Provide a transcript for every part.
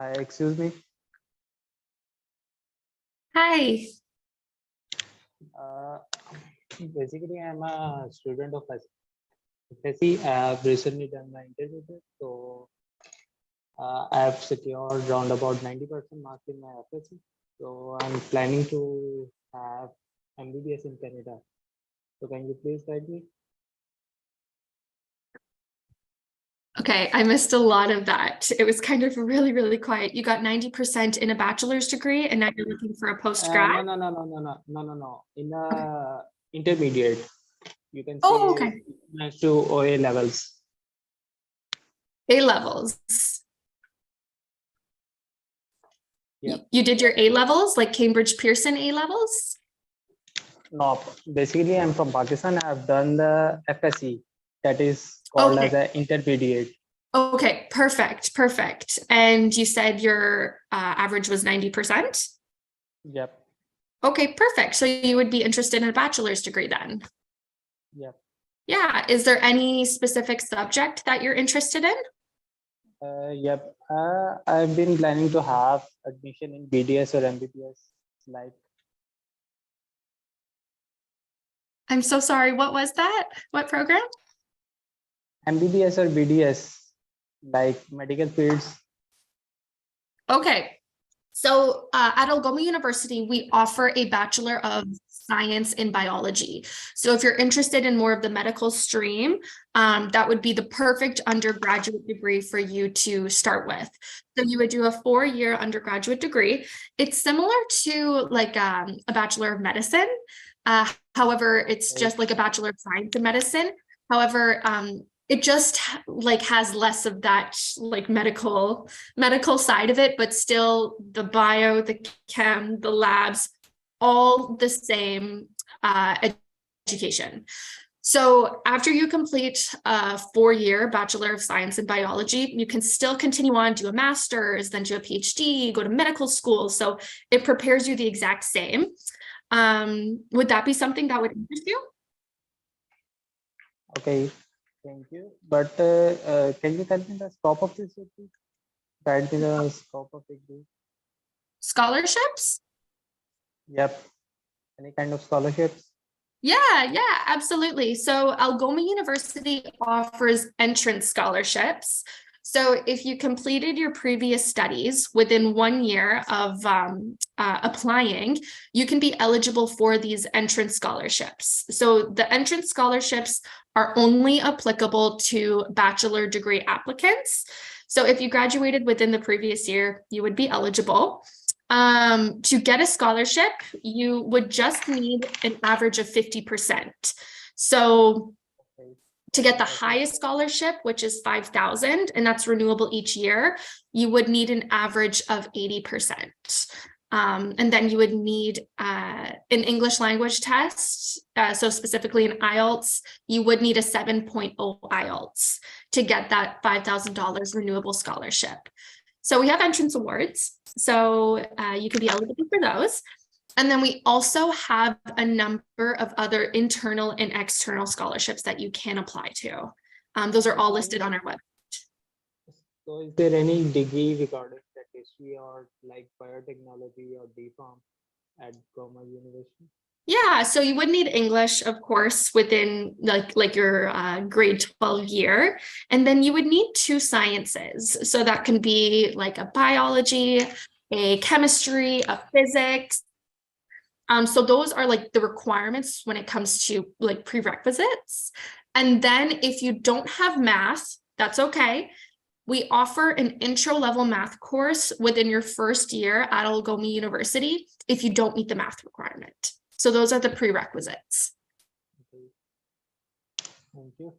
Hi, excuse me. Hi. Uh, Basically, I'm a student of FSC. I've recently done my interview, so I've secured around about 90% marks in my FSC. So I'm planning to have MBBS in Canada. So can you please guide me? Okay, I missed a lot of that. It was kind of really, really quiet. You got 90% in a bachelor's degree, and now you're looking for a post-grad? No. In Okay. intermediate, you can Oh, say okay. next to OA levels. A levels. Yep. You did your A levels, like Cambridge Pearson A levels? No, basically I'm from Pakistan. I've done the FSC, that is called as Okay. an intermediate. Okay, perfect. And you said your average was 90%? Yep. Okay, perfect. So you would be interested in a bachelor's degree then? Yep. Yeah. Is there any specific subject that you're interested in? Yep. I've been planning to have admission in BDS or MBBS, like I'm so sorry. What was that? What program? MBBS or BDS, like medical fields. Okay. So at Algoma University, we offer a Bachelor of Science in Biology. So if you're interested in more of the medical stream, that would be the perfect undergraduate degree for you to start with. So you would do a 4-year undergraduate degree. It's similar to like a Bachelor of Medicine. However, it's just like a Bachelor of Science in Medicine. However, it just like has less of that like medical side of it, but still the bio, the chem, the labs, all the same education. So after you complete a 4-year Bachelor of Science in Biology, you can still continue on, do a master's, then do a PhD, go to medical school. So it prepares you the exact same. Would that be something that would interest you? Okay, thank you. But can you tell me the scope of this degree? Guide me the scope of degree. Scholarships? Yep. Any kind of scholarships? Yeah, absolutely. So Algoma University offers entrance scholarships. So if you completed your previous studies within 1 year of applying, you can be eligible for these entrance scholarships. So the entrance scholarships are only applicable to bachelor degree applicants. So if you graduated within the previous year, you would be eligible. To get a scholarship, you would just need an average of 50%. So to get the highest scholarship, which is 5,000, and that's renewable each year, you would need an average of 80%. And then you would need an English language test. So specifically in IELTS, you would need a 7.0 IELTS to get that $5,000 renewable scholarship. So we have entrance awards. So you could be eligible for those. And then we also have a number of other internal and external scholarships that you can apply to. Those are all listed on our website. So is there any degree regarding history or like biotechnology or DPharm at Algoma University? Yeah, so you would need English, of course, within like your grade 12 year. And then you would need 2 sciences. So that can be like a biology, a chemistry, a physics. So those are like the requirements when it comes to like prerequisites. And then if you don't have math, that's okay. We offer an intro level math course within your first year at Algoma University if you don't meet the math requirement. So those are the prerequisites. Okay. Thank you.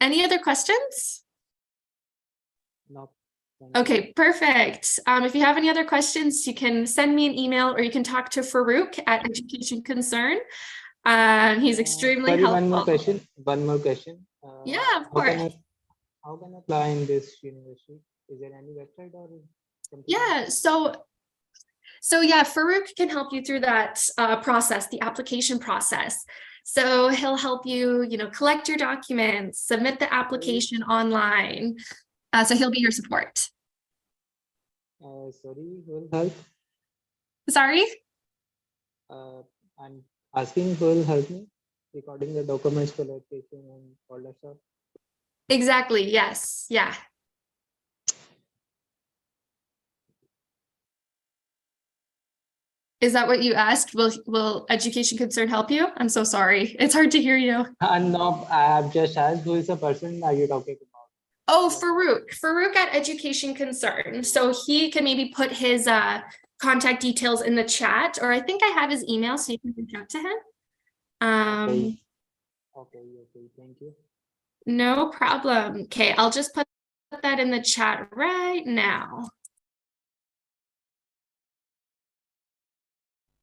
Any other questions? No. Okay, perfect. If you have any other questions, you can send me an email or you can talk to Farouk at Education Concern. He's extremely Sorry, helpful. One more question. Yeah, of course. How can I apply in this university? Is there any website or something? Yeah, so yeah, Farouk can help you through that process, the application process. So he'll help you, collect your documents, submit the application online. So he'll be your support. Sorry, who will help? Sorry? Uh, I'm asking who will help me recording the documents, collocation, and all that stuff. Exactly. Yes. Yeah. Is that what you asked? Will education concern help you? I'm so sorry. It's hard to hear you. No, I have just asked who is the person are you talking about? Oh, Farouk at Education Concern. So he can maybe put his contact details in the chat, or I think I have his email, so you can reach out to him. Okay. Okay. Thank you. No problem. Okay, I'll just put that in the chat right now.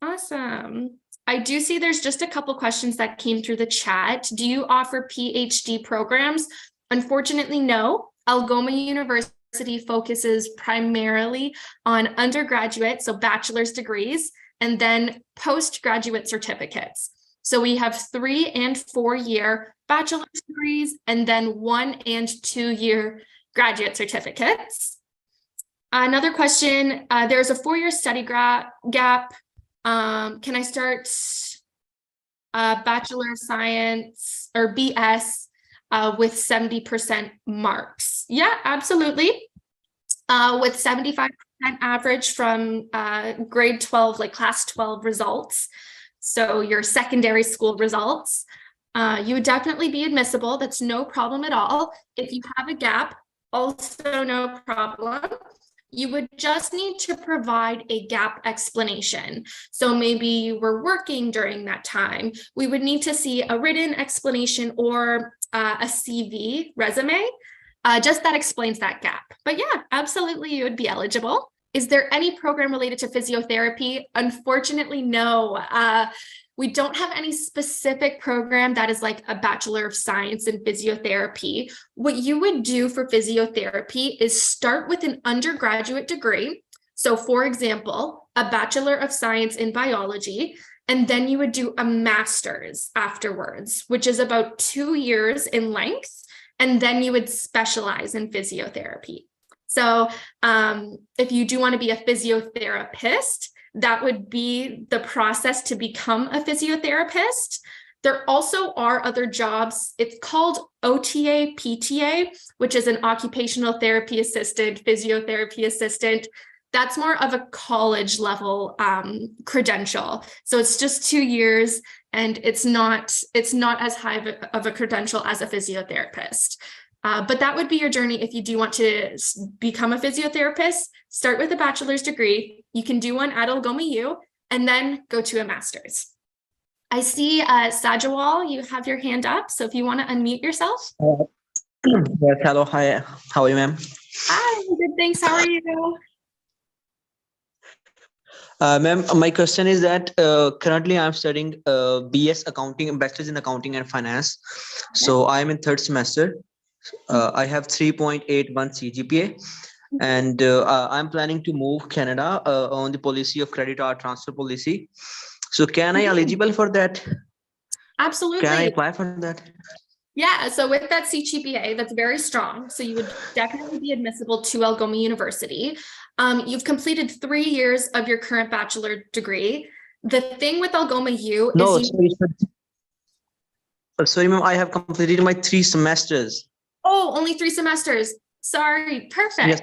Awesome. I do see there's just a couple questions that came through the chat. Do you offer PhD programs? Unfortunately, no. Algoma University focuses primarily on undergraduate, so bachelor's degrees, and then postgraduate certificates. So we have 3 and 4 year bachelor's degrees, and then 1 and 2 year graduate certificates. Another question, there's a 4-year study gap. Can I start Bachelor of Science or BS with 70% marks? Yeah, absolutely. With 75% average from grade 12, like class 12 results. So your secondary school results, you would definitely be admissible. That's no problem at all. If you have a gap, also no problem. You would just need to provide a gap explanation. So maybe you were working during that time. We would need to see a written explanation or a CV resume, just that explains that gap. But yeah, absolutely, you would be eligible. Is there any program related to physiotherapy? Unfortunately, no. We don't have any specific program that is like a Bachelor of Science in physiotherapy. What you would do for physiotherapy is start with an undergraduate degree. So for example, a Bachelor of Science in biology, and then you would do a master's afterwards, which is about 2 years in length, and then you would specialize in physiotherapy. So if you do want to be a physiotherapist, that would be the process to become a physiotherapist. There also are other jobs. It's called OTA, PTA, which is an occupational therapy assistant, physiotherapy assistant. That's more of a college level credential. So it's just 2 years, and it's not as high of a credential as a physiotherapist. But that would be your journey if you do want to become a physiotherapist. Start with a bachelor's degree. You can do one at Algoma U, and then go to a master's. I see Sajawal, you have your hand up. So if you want to unmute yourself. Yes, hello, hi, how are you, ma'am? Hi, good, thanks. How are you? Ma'am, my question is that currently I'm studying BS Accounting, Bachelor's in Accounting and Finance. So I'm in 3rd semester. I have 3.81 CGPA, and I'm planning to move Canada on the policy of credit or transfer policy. So can I eligible for that? Absolutely. Can I apply for that? Yeah, so with that CGPA, that's very strong. So you would definitely be admissible to Algoma University. You've completed 3 years of your current bachelor degree. The thing with Algoma U No, is sorry, ma'am, I have completed my 3 semesters. Oh, only 3 semesters. Sorry, perfect. Yes,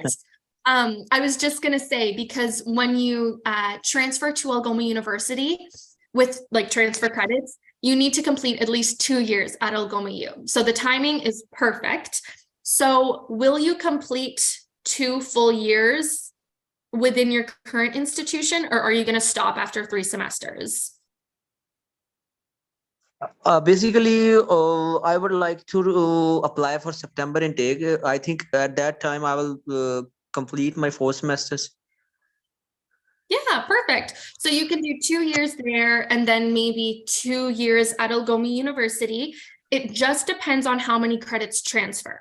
ma'am. I was just going to say, because when you transfer to Algoma University with like transfer credits, you need to complete at least 2 years at Algoma U. So the timing is perfect. So will you complete 2 full years within your current institution, or are you going to stop after 3 semesters? Basically, I would like to apply for September intake. I think at that time I will complete my 4 semesters. Yeah, perfect. So you can do 2 years there and then maybe 2 years at Algoma University. It just depends on how many credits transfer.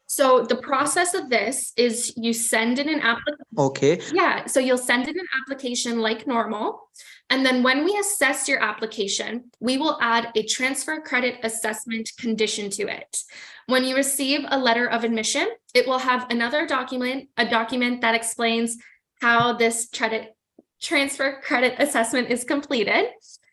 So the process of this is you send in an application. Okay. Yeah, so you'll send in an application like normal. And then when we assess your application, we will add a transfer credit assessment condition to it. When you receive a letter of admission, it will have another document, a document that explains how this transfer credit assessment is completed.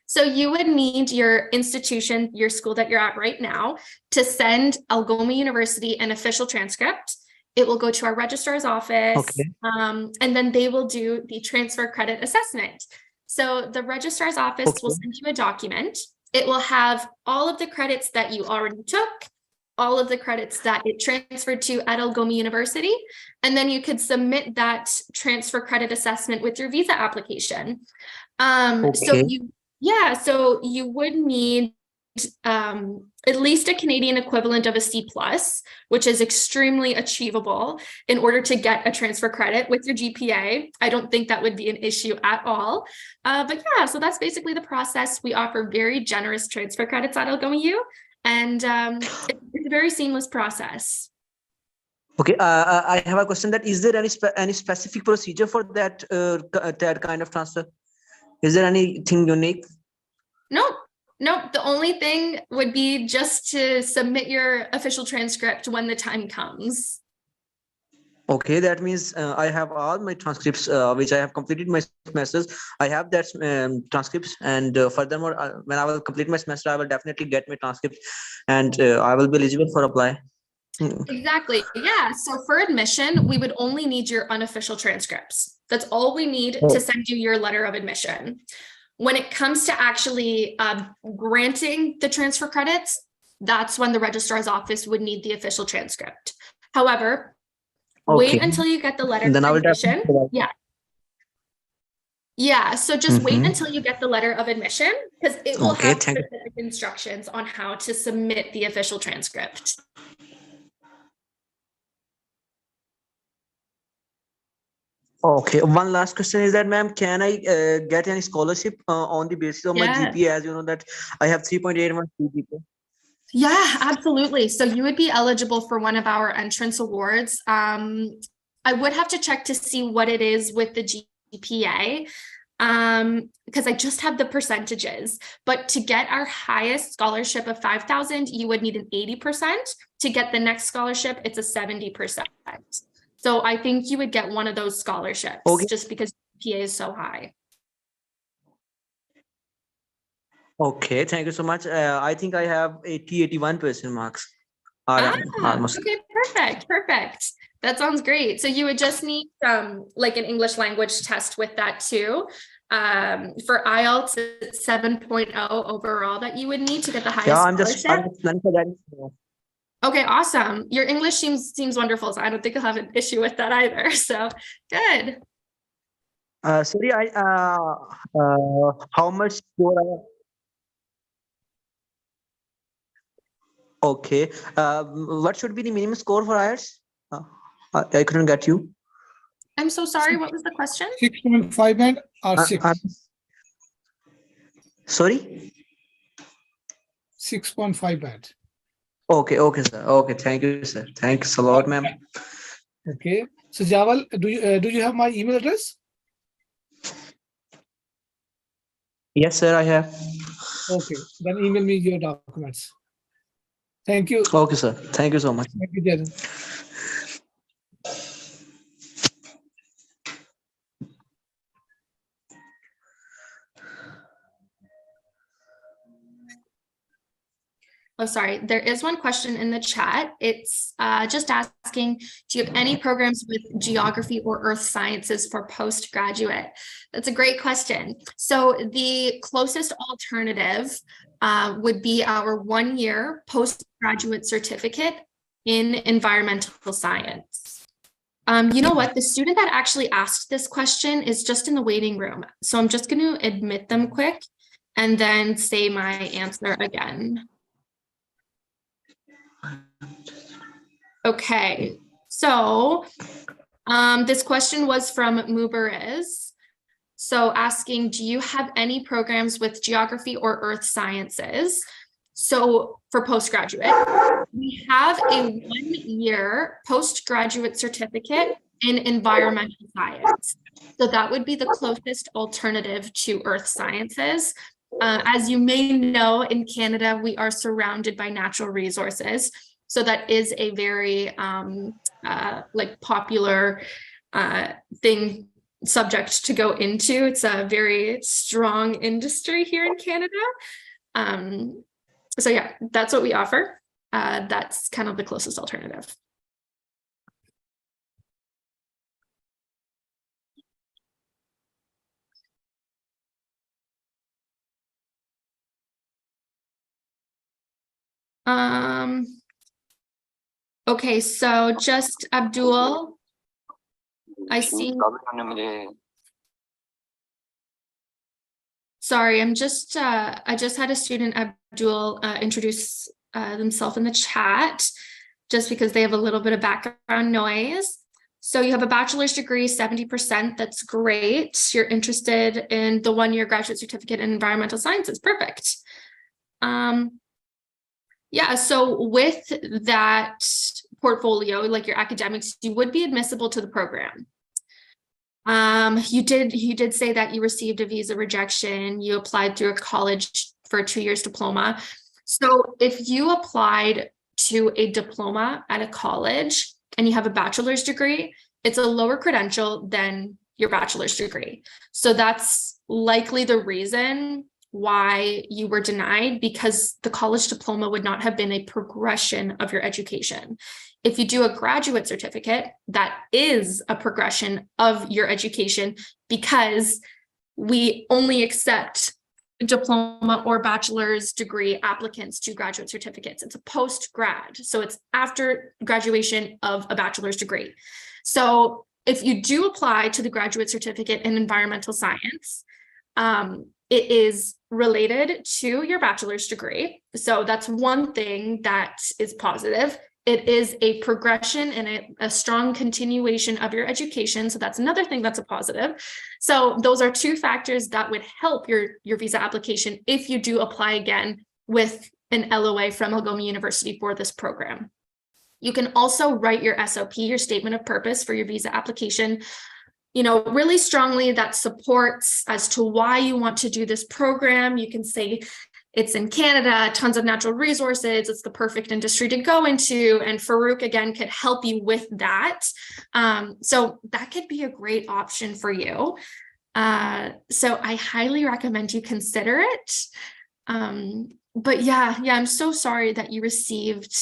So you would need your institution, your school that you're at right now, to send Algoma University an official transcript. It will go to our registrar's office, Okay. and then they will do the transfer credit assessment. So the registrar's office will Okay. send you a document. It will have all of the credits that you already took, all of the credits that it transferred to at Algoma University, and then you could submit that transfer credit assessment with your visa application. Okay. So you would need at least a Canadian equivalent of a C+, which is extremely achievable in order to get a transfer credit with your GPA. I don't think that would be an issue at all. But yeah, so that's basically the process. We offer very generous transfer credits at Algoma U, and it's a very seamless process. Okay. I have a question that is there any specific procedure for that that kind of transfer? Is there anything unique? No, the only thing would be just to submit your official transcript when the time comes. Okay, that means I have all my transcripts, which I have completed my semesters. I have that transcripts, and furthermore, when I will complete my semester, I will definitely get my transcripts, and I will be eligible for apply. Exactly. Yeah. So for admission, we would only need your unofficial transcripts. That's all we need Oh. to send you your letter of admission. When it comes to actually granting the transfer credits, that's when the registrar's office would need the official transcript. However, Okay. wait until you get the letter Then I of will admission. definitely provide. Yeah. Yeah. So just wait Mhm. until you get the letter of admission, because it will Okay, have thank you. specific instructions on how to submit the official transcript. Okay, one last question is that, ma'am, can I get any scholarship on the basis of my Yeah. GPA? As you know that I have 3.81 GPA. Yeah, absolutely. So you would be eligible for one of our entrance awards. I would have to check to see what it is with the GPA, because I just have the percentages. But to get our highest scholarship of 5,000, you would need an 80%. To get the next scholarship, it's a 70%. So I think you would get one of those scholarships, Okay. just because GPA is so high. Okay, thank you so much. I think I have 81% marks. Almost. Okay, perfect. That sounds great. So you would just need like an English language test with that too. For IELTS, it's 7.0 overall that you would need to get the highest Yeah, I'm just scholarship. planning for that. Okay, awesome. Your English seems wonderful, so I don't think you'll have an issue with that either. So good. Sorry, how much score? Okay. What should be the minimum score for IELTS? I couldn't get you. I'm so sorry. What was the question? 6.5 band or Uh, 6? uh, Sorry. 6.5 band. Okay, sir. Okay, thank you, sir. Thanks a lot, ma'am. Okay. So Jawal, do you have my email address? Yes, sir, I have. Okay. Then email me your documents. Thank you. Okay, sir. Thank you so much. Thank you, Jason. Oh, sorry. There is one question in the chat. It's just asking, do you have any programs with geography or earth sciences for postgraduate? That's a great question. So the closest alternative would be our 1-year postgraduate certificate in environmental science. You know what? The student that actually asked this question is just in the waiting room. So I'm just going to admit them quick and then say my answer again. Okay, so this question was from Mubariz. So asking, do you have any programs with geography or earth sciences? So for postgraduate, we have a 1-year postgraduate certificate in environmental science. So that would be the closest alternative to earth sciences. As you may know, in Canada, we are surrounded by natural resources. So that is a very like popular thing subject to go into. It's a very strong industry here in Canada. So yeah, that's what we offer. That's kind of the closest alternative. Okay, so just Abdul, I see. Sorry, I just had a student, Abdul, introduce themselves in the chat, just because they have a little bit of background noise. So you have a bachelor's degree, 70%, that's great. You're interested in the one-year graduate certificate in environmental sciences, perfect. Yeah, so with that portfolio, like your academics, you would be admissible to the program. You did say that you received a visa rejection. You applied through a college for a 2 years diploma. So if you applied to a diploma at a college and you have a bachelor's degree, it's a lower credential than your bachelor's degree. So that's likely the reason why you were denied, because the college diploma would not have been a progression of your education. If you do a graduate certificate, that is a progression of your education, because we only accept diploma or bachelor's degree applicants to graduate certificates. It's a post-grad, so it's after graduation of a bachelor's degree. So if you do apply to the graduate certificate in environmental science, it is related to your bachelor's degree. So that's one thing that is positive. It is a progression and a strong continuation of your education. So that's another thing that's a positive. So those are two factors that would help your visa application if you do apply again with an LOA from Algoma University for this program. You can also write your SOP, your statement of purpose, for your visa application, really strongly, that supports as to why you want to do this program. You can say it's in Canada, tons of natural resources, it's the perfect industry to go into, and Farouk again could help you with that. So that could be a great option for you. So I highly recommend you consider it. But yeah, I'm so sorry that you received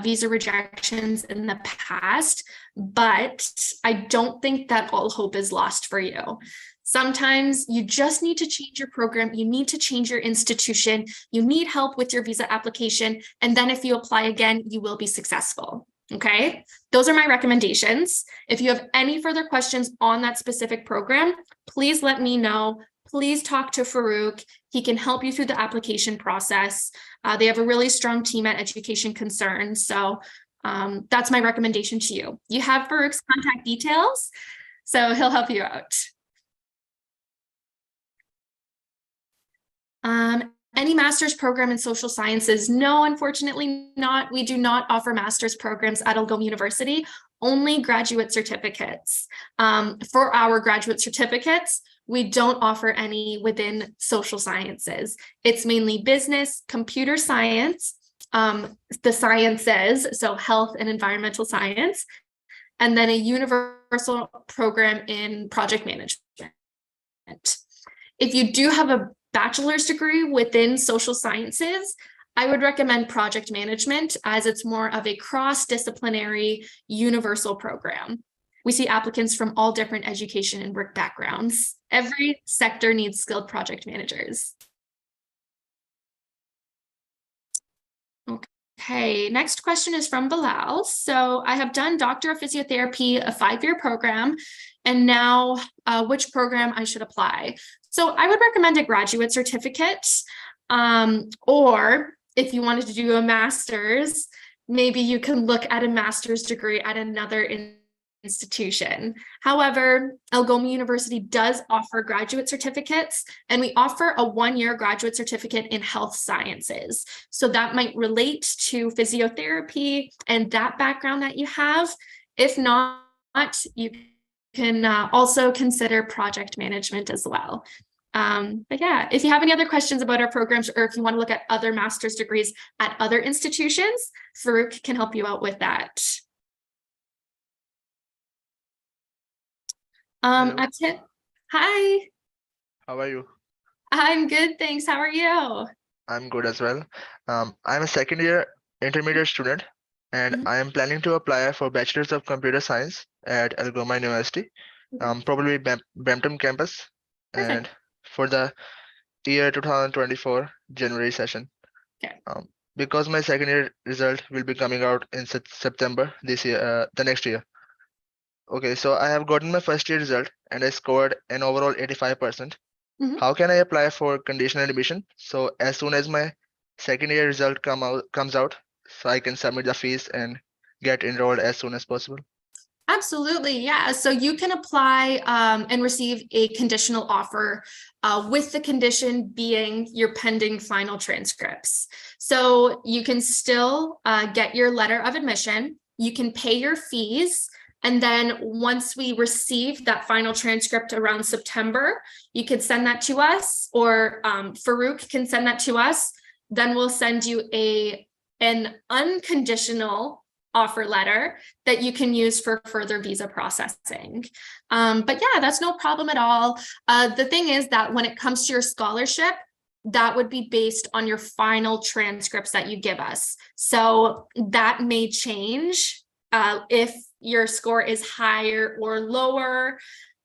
visa rejections in the past, but I don't think that all hope is lost for you. Sometimes you just need to change your program. You need to change your institution. You need help with your visa application. And then if you apply again, you will be successful. Okay, those are my recommendations. If you have any further questions on that specific program, please let me know. Please talk to Farouk. He can help you through the application process. They have a really strong team at Education Concerns. So that's my recommendation to you. You have Farouk's contact details, so he'll help you out. Any master's program in social sciences? No, unfortunately not. We do not offer master's programs at Algoma University, only graduate certificates. For our graduate certificates, we don't offer any within social sciences. It's mainly business, computer science, the sciences, so health and environmental science, and then a universal program in project management. If you do have a bachelor's degree within social sciences, I would recommend project management, as it's more of a cross-disciplinary universal program. We see applicants from all different education and work backgrounds. Every sector needs skilled project managers. Okay, next question is from Bilal. So I have done Doctor of Physiotherapy, a 5-year program, and now which program I should apply? So I would recommend a graduate certificate, or if you wanted to do a master's, maybe you can look at a master's degree at another institution. However, Algoma University does offer graduate certificates, and we offer a 1-year graduate certificate in health sciences. So that might relate to physiotherapy and that background that you have. If not, you can also consider project management as well. But yeah, if you have any other questions about our programs, or if you want to look at other master's degrees at other institutions, Farouk can help you out with that. Hi, How are you? I'm good, thanks. How are you? I'm good as well. I'm a second year intermediate student and Mhm. I am planning to apply for Bachelor's of Computer Science at Algoma University, probably Brampton campus, Perfect. and for the year 2024 January session. Okay. Because my second year result will be coming out in September this year, the next year. Okay, so I have gotten my first year result and I scored an overall 85%. Mhm. How can I apply for conditional admission? So as soon as my second year result comes out, so I can submit the fees and get enrolled as soon as possible. Absolutely, yeah. So you can apply and receive a conditional offer with the condition being your pending final transcripts. So you can still get your letter of admission, you can pay your fees, and then once we receive that final transcript around September, you can send that to us, or Farouk can send that to us. Then we'll send you an unconditional offer letter that you can use for further visa processing. But yeah, that's no problem at all. The thing is that when it comes to your scholarship, that would be based on your final transcripts that you give us. So that may change if your score is higher or lower.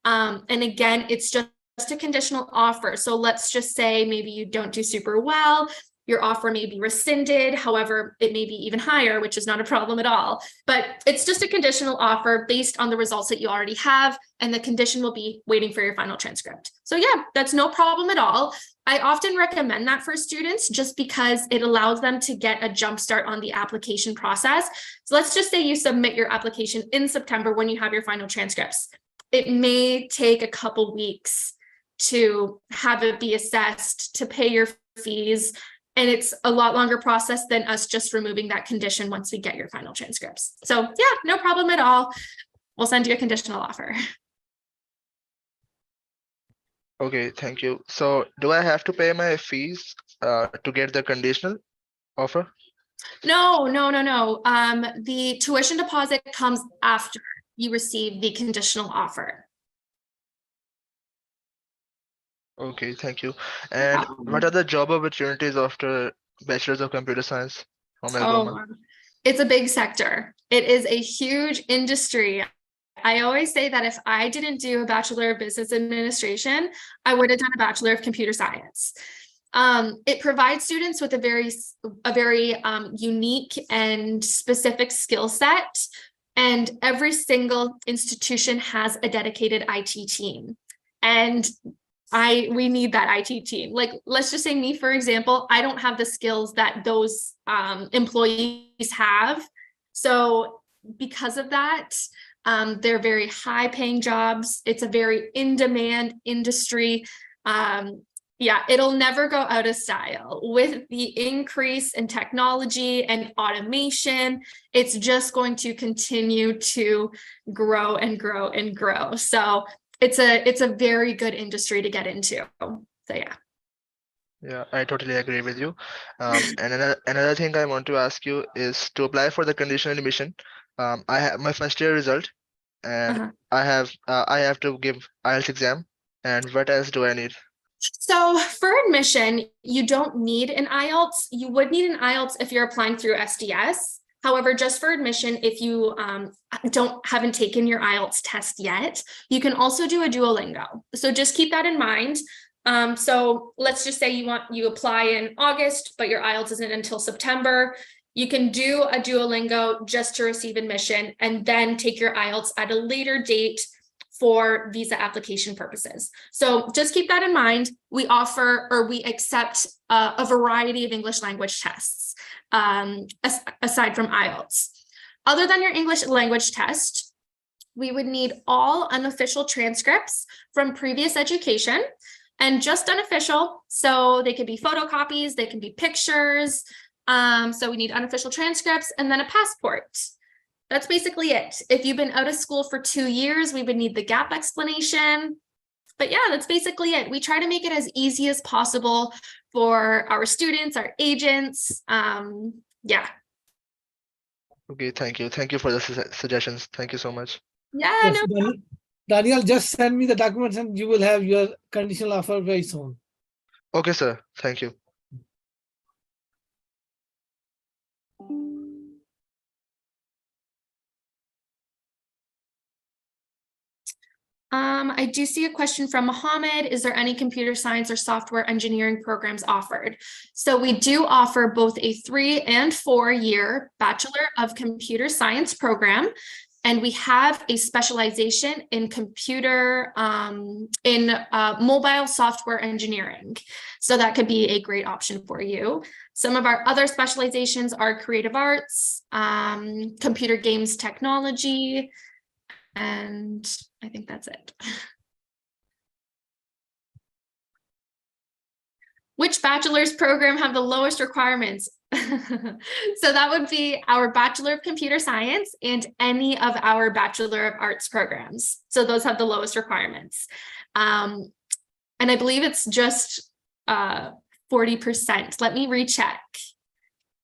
And again, it's just a conditional offer. So let's just say maybe you don't do super well. Your offer may be rescinded. However, it may be even higher, which is not a problem at all. But it's just a conditional offer based on the results that you already have. And the condition will be waiting for your final transcript. So yeah, that's no problem at all. I often recommend that for students just because it allows them to get a jump start on the application process. So let's just say you submit your application in September when you have your final transcripts. It may take a couple weeks to have it be assessed, to pay your fees. And it's a lot longer process than us just removing that condition once we get your final transcripts. So yeah, no problem at all. We'll send you a conditional offer. Okay, thank you. So do I have to pay my fees to get the conditional offer? No. The tuition deposit comes after you receive the conditional offer. Okay, thank you. And what are the job opportunities after Bachelor's of Computer Science from Algoma? Oh, it's a big sector. It is a huge industry. I always say that if I didn't do a Bachelor of Business Administration, I would have done a Bachelor of Computer Science. It provides students with a very unique and specific skill set, and every single institution has a dedicated IT team. And we need that IT team. Like, let's just say me, for example, I don't have the skills that those employees have. So because of that, they're very high paying jobs. It's a very in-demand industry. Yeah, it'll never go out of style. With the increase in technology and automation, it's just going to continue to grow and grow and grow. So it's a very good industry to get into. So yeah. Yeah, I totally agree with you. And another thing I want to ask you is to apply for the conditional admission. I have my first year result, and I have to give IELTS exam. And what else do I need? So for admission, you don't need an IELTS. You would need an IELTS if you're applying through SDS. However, just for admission, if you haven't taken your IELTS test yet, you can also do a Duolingo. So just keep that in mind. So let's just say you apply in August, but your IELTS isn't until September. You can do a Duolingo just to receive admission and then take your IELTS at a later date for visa application purposes. So just keep that in mind. We offer, or we accept a variety of English language tests aside from IELTS. Other than your English language test, we would need all unofficial transcripts from previous education, and just unofficial. So they could be photocopies, they can be pictures. So we need unofficial transcripts and then a passport. That's basically it. If you've been out of school for 2 years, we would need the gap explanation. But yeah, that's basically it. We try to make it as easy as possible for our students, our agents. Yeah. Okay, thank you. Thank you for the suggestions. Thank you so much. Yeah, Yes, no problem. Daniel, just send me the documents and you will have your conditional offer very soon. Okay, sir. Thank you. I do see a question from Mohammed. Is there any computer science or software engineering programs offered? So we do offer both a 3 and 4 year Bachelor of Computer Science program. And we have a specialization in mobile software engineering. So that could be a great option for you. Some of our other specializations are creative arts, computer games technology, and I think that's it. Which bachelor's program have the lowest requirements? So that would be our Bachelor of Computer Science and any of our Bachelor of Arts programs. So those have the lowest requirements. And I believe it's just 40%. Let me recheck,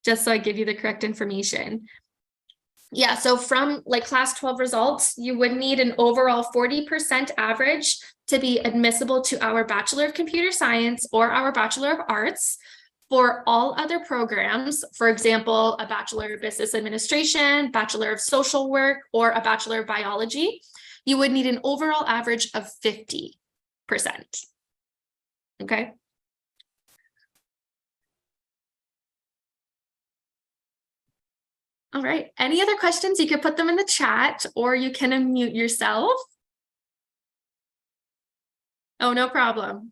just so I give you the correct information. Yeah, so from like class 12 results, you would need an overall 40% average to be admissible to our Bachelor of Computer Science or our Bachelor of Arts. For all other programs, for example, a Bachelor of Business Administration, Bachelor of Social Work, or a Bachelor of Biology, you would need an overall average of 50%. Okay. All right, any other questions? You could put them in the chat or you can unmute yourself. Oh, no problem.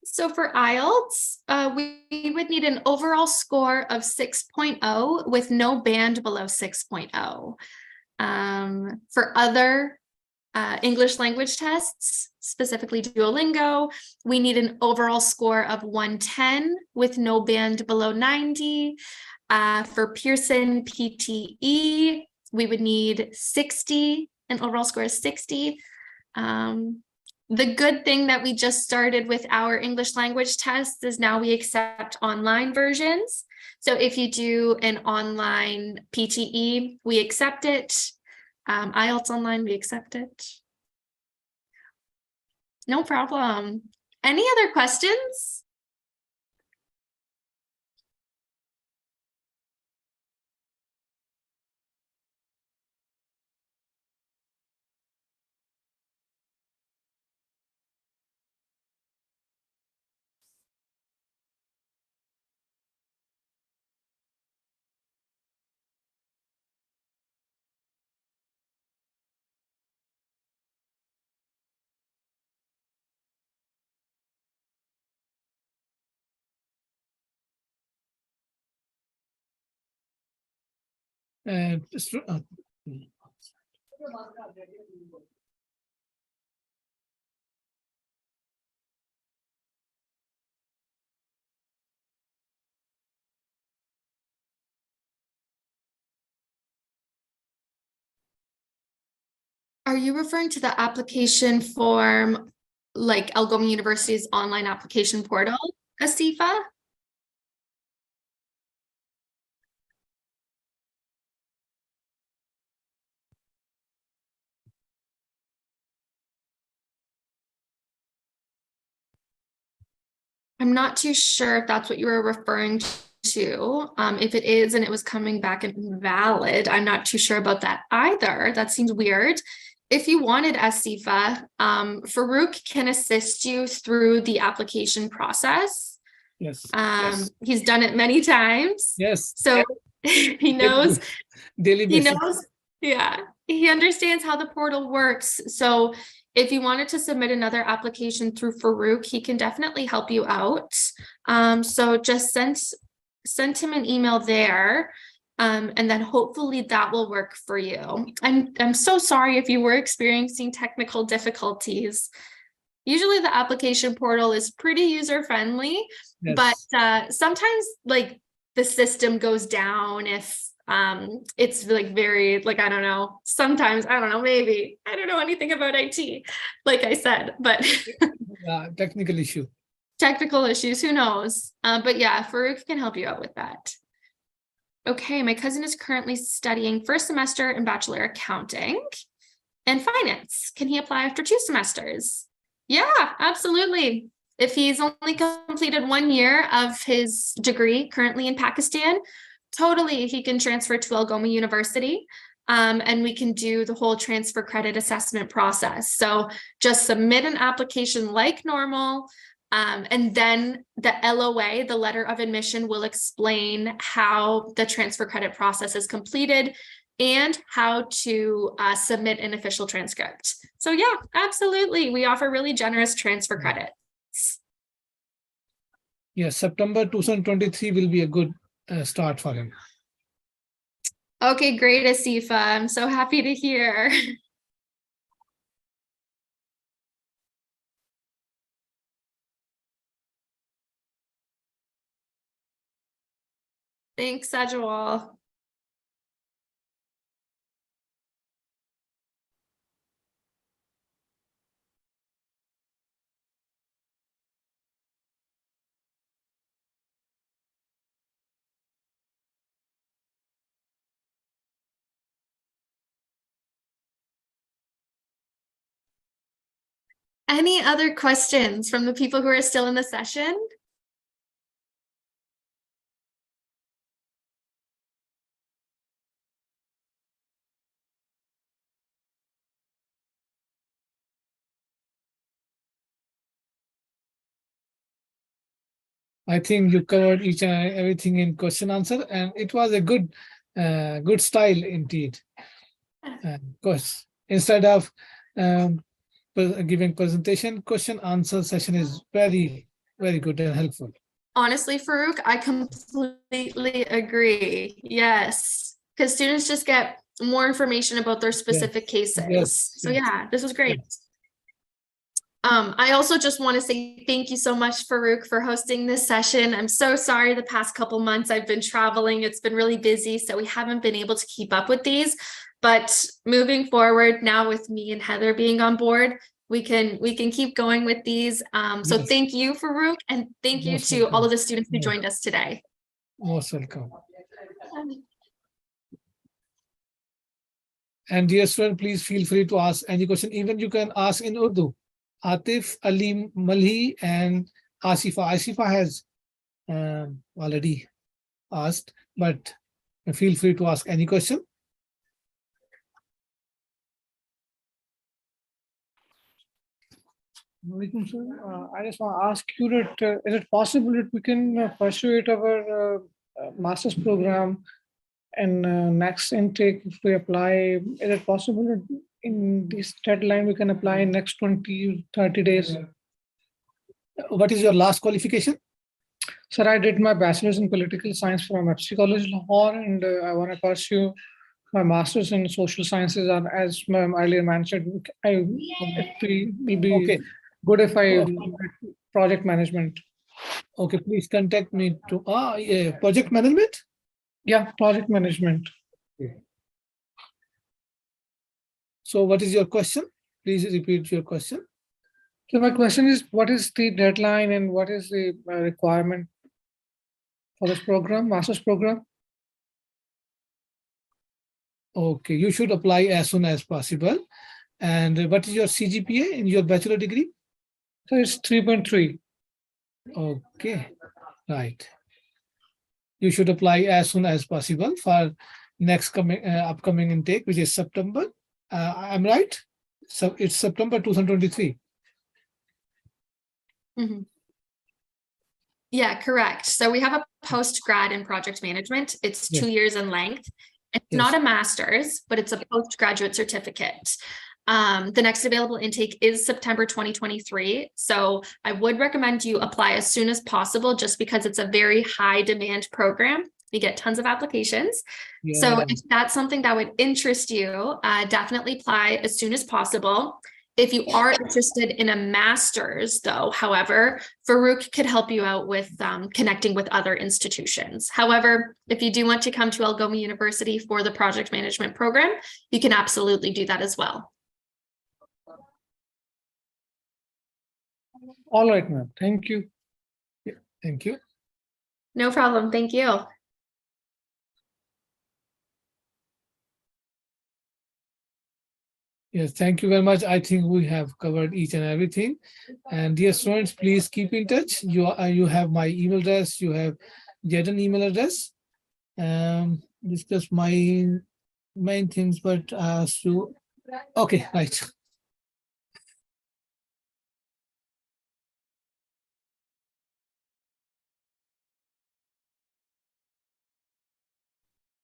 So for IELTS, we would need an overall score of 6.0 with no band below 6.0. For other English language tests, specifically Duolingo, we need an overall score of 110 with no band below 90. For Pearson PTE, we would need 60, an overall score of 60. The good thing that we just started with our English language tests is now we accept online versions. So if you do an online PTE, we accept it. IELTS online, we accept it. No problem. Any other questions? Are you referring to the application form, like Algoma University's online application portal, Asifa? I'm not too sure if that's what you were referring to. If it is and it was coming back invalid, I'm not too sure about that either. That seems weird. If you wanted Asifa, Farouk can assist you through the application process. Yes. He's done it many times. Yes. So he knows, Daily he basis. knows, yeah, he understands how the portal works. So if you wanted to submit another application through Farouk, he can definitely help you out. So just send him an email there. And then hopefully that will work for you. I'm so sorry if you were experiencing technical difficulties. Usually the application portal is pretty user-friendly, Yes. but sometimes like the system goes down if it's like very, like, I don't know, sometimes, I don't know, maybe, I don't know anything about IT, like I said, but Technical issue. technical issues, who knows? But yeah, Farouk can help you out with that. Okay, my cousin is currently studying first semester in bachelor accounting and finance. Can he apply after 2 semesters? Yeah, absolutely. If he's only completed 1 year of his degree currently in Pakistan, totally he can transfer to Algoma University. And we can do the whole transfer credit assessment process. So just submit an application like normal. And then the LOA, the letter of admission, will explain how the transfer credit process is completed and how to submit an official transcript. So yeah, absolutely. We offer really generous transfer credits. Yes, September 2023 will be a good start for him. Okay, great, Asifa. I'm so happy to hear. Thanks, Sajwal. Any other questions from the people who are still in the session? I think you covered each and everything in question answer, and it was a good, good style indeed. Of course, instead of giving presentation, question answer session is very, very good and helpful. Honestly, Farouk, I completely agree. Yes, because students just get more information about their specific cases. Yes, So yes. yeah, this was great. Yes. I also just want to say thank you so much, Farouk, for hosting this session. I'm so sorry the past couple months I've been traveling. It's been really busy, so we haven't been able to keep up with these. But moving forward now with me and Heather being on board, we can keep going with these. So Yes. thank you, Farouk, and thank you Most to welcome. all of the students who Yeah. joined us today. Most welcome. And dear student, please feel free to ask any question. Even you can ask in Urdu. Atif, Ali, Malhi, and Asifa. Asifa has already asked, but feel free to ask any question. I just want to ask you that is it possible that we can pursue it our master's program and next intake if we apply? Is it possible that in this deadline we can apply in next 20-30 days? What is your last qualification? Sir, I did my bachelor's in political science from FC College Lahore, and I want to pursue my master's in social sciences. And as ma'am earlier mentioned, it will be okay. Good if I project management. Okay, please contact me to yeah, project management. Yeah, project management. Okay. So, what is your question? Please repeat your question. So, my question is, what is the deadline and what is the requirement for this program, master's program? Okay, you should apply as soon as possible. And what is your CGPA in your bachelor degree? So it's 3.3. Okay, right. You should apply as soon as possible for next upcoming intake, which is September. I'm right? So it's September 2023. Mhm. Yeah, correct. So we have a post-grad in project management. It's Yes. 2 years in length. It's Yes. not a master's, but it's a postgraduate certificate. The next available intake is September 2023. So I would recommend you apply as soon as possible, just because it's a very high demand program. You get tons of applications. So Yeah. if that's something that would interest you, definitely apply as soon as possible. If you are interested in a master's, though, however, Farouk could help you out with connecting with other institutions. However, if you do want to come to Algoma University for the project management program, you can absolutely do that as well. All right, ma'am. Thank you. Yeah, thank you. No problem. Thank you. Yes, thank you very much. I think we have covered each and everything. And dear students, please keep in touch. You have my email address. You have Jaden email address. Discuss my main things, but okay, right.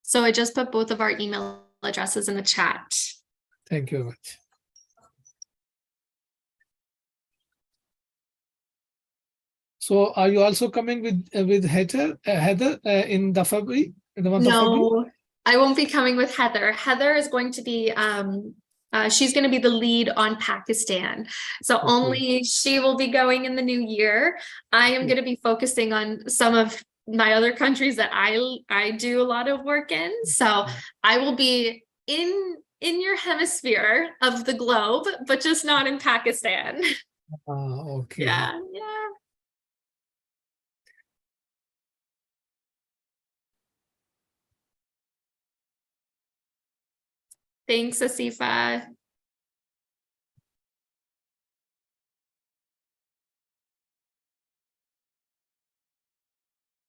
So I just put both of our email addresses in the chat. Thank you very much. So, are you also coming with Heather in the February, in the month of February? No, I won't be coming with Heather. Heather is going to be she's going to be the lead on Pakistan. So Okay. only she will be going in the new year. I am going to be focusing on some of my other countries that I do a lot of work in. So I will be in your hemisphere of the globe, but just not in Pakistan. Okay. Yeah. Thanks, Asifa.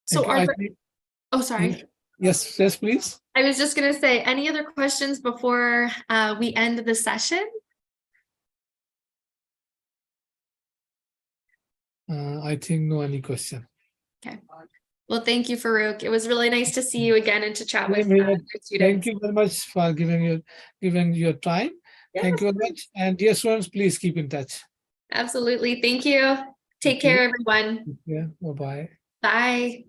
So oh, sorry. Yes, please. I was just going to say, any other questions before we end the session? I think no any question. Okay. Well, thank you, Farouk. It was really nice to see you again and to chat with Same here. your students. Thank you very much for giving your time. Yeah, Thank you very much. And dear students, please keep in touch. absolutely. Thank you. Take Thank you. care, everyone. Yeah. Bye-bye. Bye.